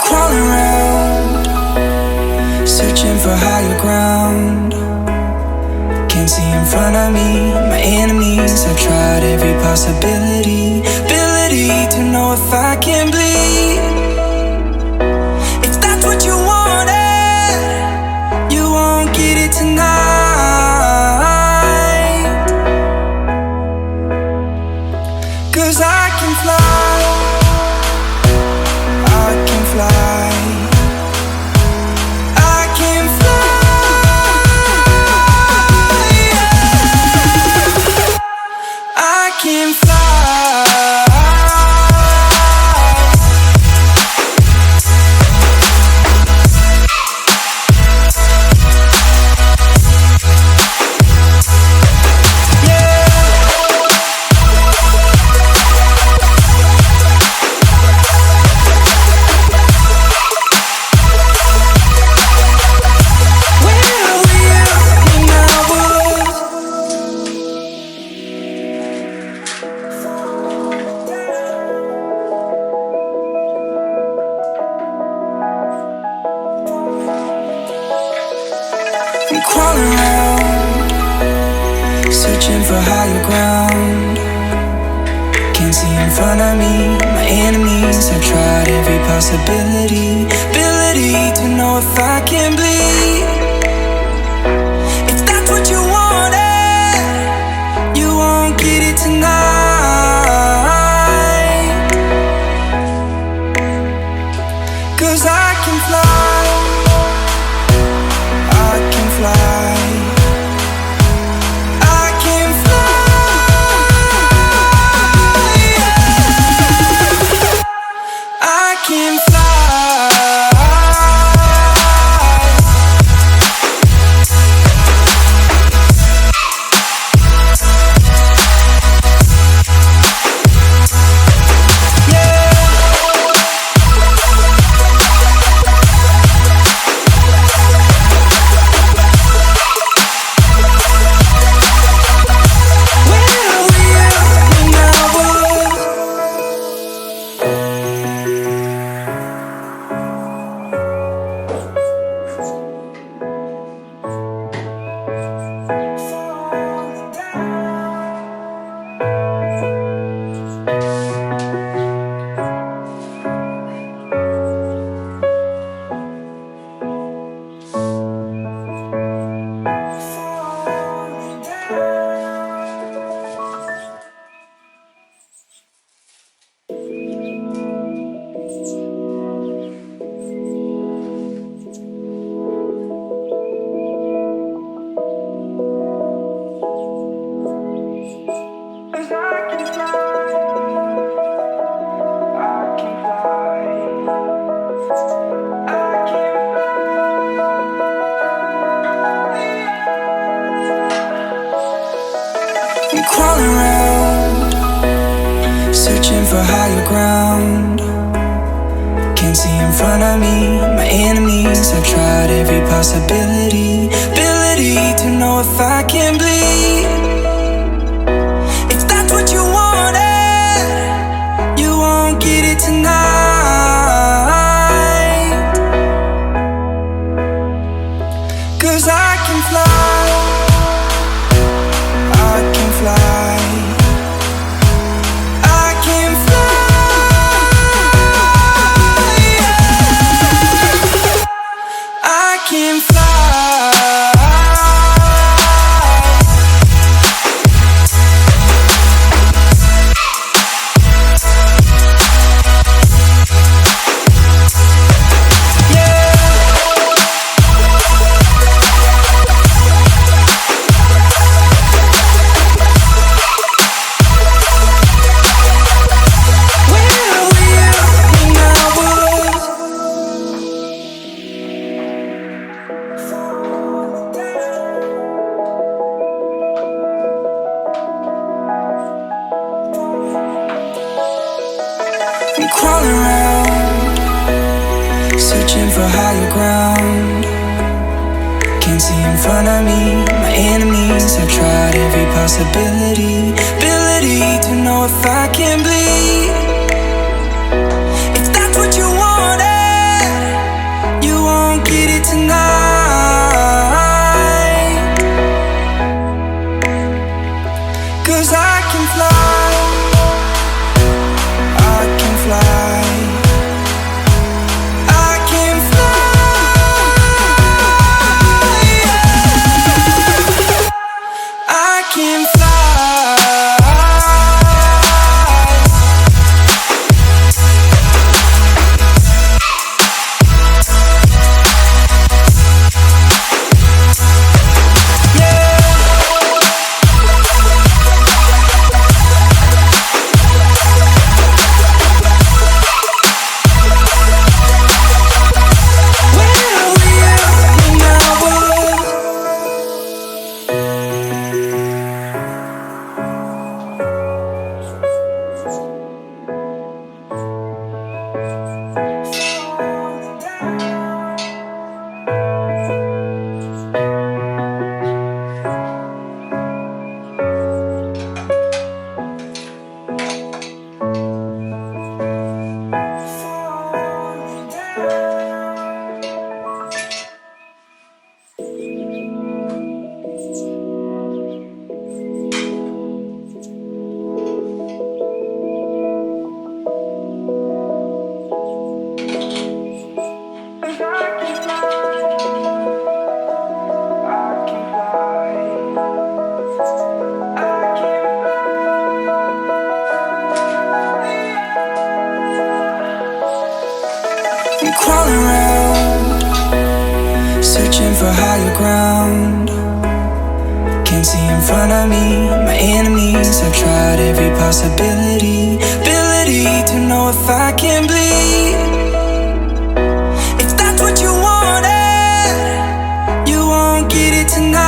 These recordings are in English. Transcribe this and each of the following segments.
crawling around, searching for higher ground. Can't see in front of me, my enemies. I've tried every possibility, ability to know if I can bleed. If that's what you wanted, you won't get it tonight. 'Cause I can fly, I can fly, I can fly, yeah. I can fly. Crawling around, searching for higher ground. Can't see in front of me, my enemies. I've tried every possibility, ability to know if I can bleed. If that's what you wanted, you won't get it tonight. 'Cause I can fly, I can fly, I can fly, yeah. I can fly. Crawling around, searching for higher ground. Can't see in front of me, my enemies. I've tried every possibility, ability to know if I can bleed. If that's what you wanted, you won't get it tonight. 'Cause I can fly, I can fly, I can fly, yeah. I can fly. Crawling around, searching for higher ground. Can't see in front of me, my enemies. I've tried every possibility, ability to know if I can bleed. If that's what you wanted, crawling around, searching for higher ground. Can't see in front of me, my enemies. I've tried every possibility, ability to know if I can bleed. If that's what you wanted, you won't get it tonight.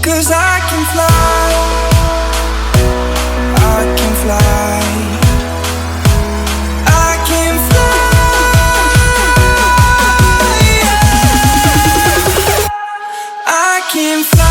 'Cause I can fly, I can fly, I can fly, I can fly.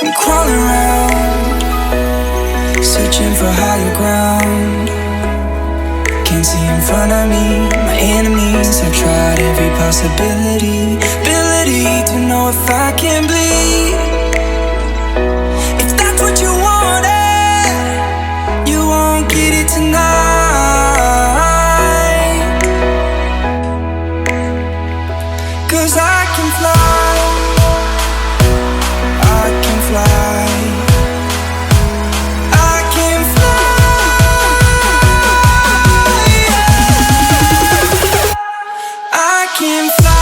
I'm crawling around, searching for higher ground. Can't see in front of me, my enemies. I've tried every possibility, ability to know if I can bleed. If that's what you wanted, you won't get it tonight. 'Cause I can fly, I can fly, I can fly, I can fly.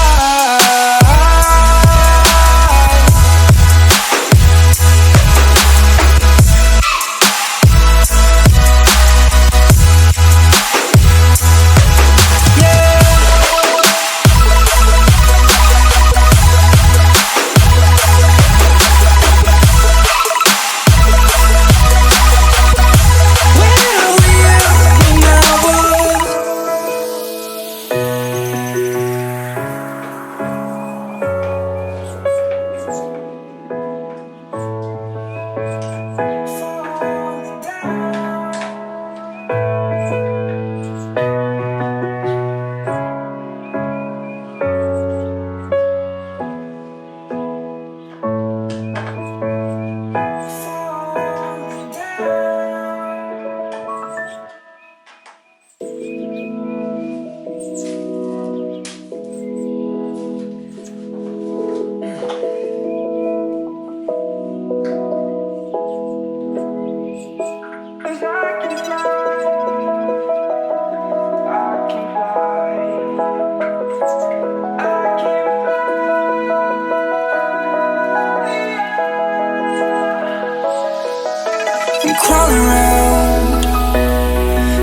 I'm crawling around,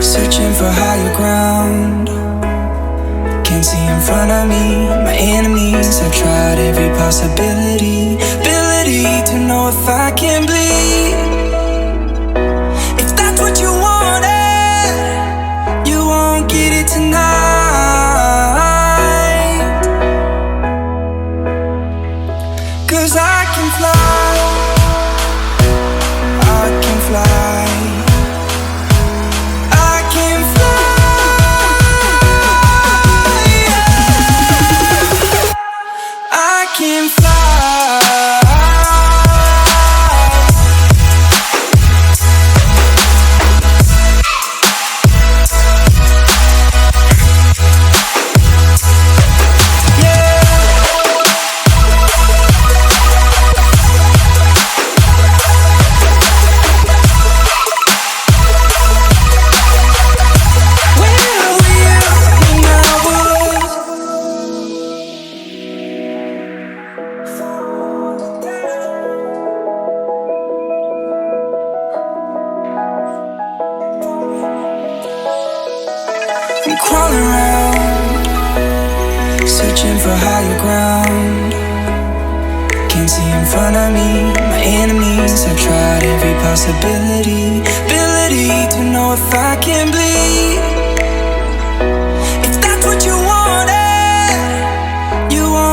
searching for higher ground. Can't see in front of me, my enemies. I've tried every possibility, ability to know if I can bleed. If that's what you wanted, you won't get it tonight. 'Cause I can fly, I can fly, I can fly, I can fly. I'm crawling around, searching for higher ground. Can't see in front of me, my enemies. I've tried every possibility, ability to know if I can bleed. If that's what you wanted, you want.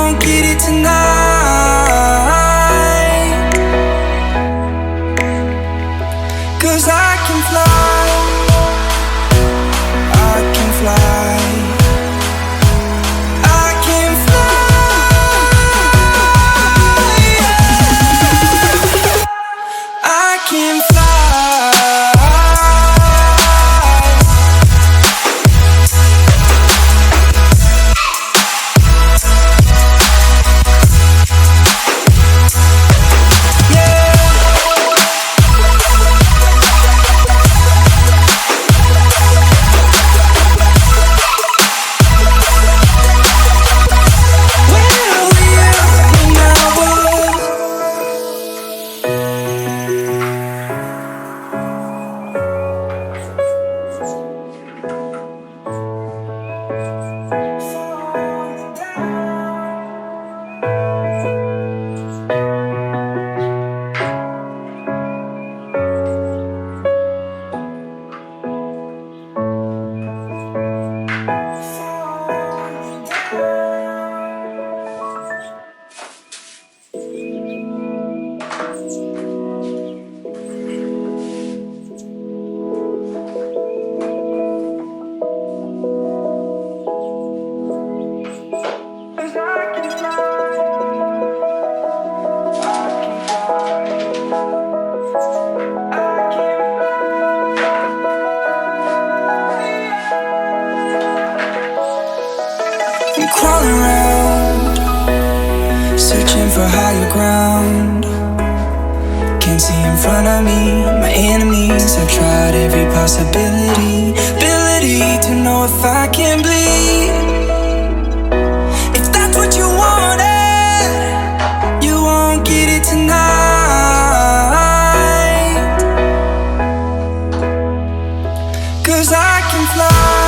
crawling around, searching for higher ground. Can't see in front of me, my enemies. I've tried every possibility, ability to know if I can bleed. If that's what you wanted, you won't get it tonight. 'Cause I can fly.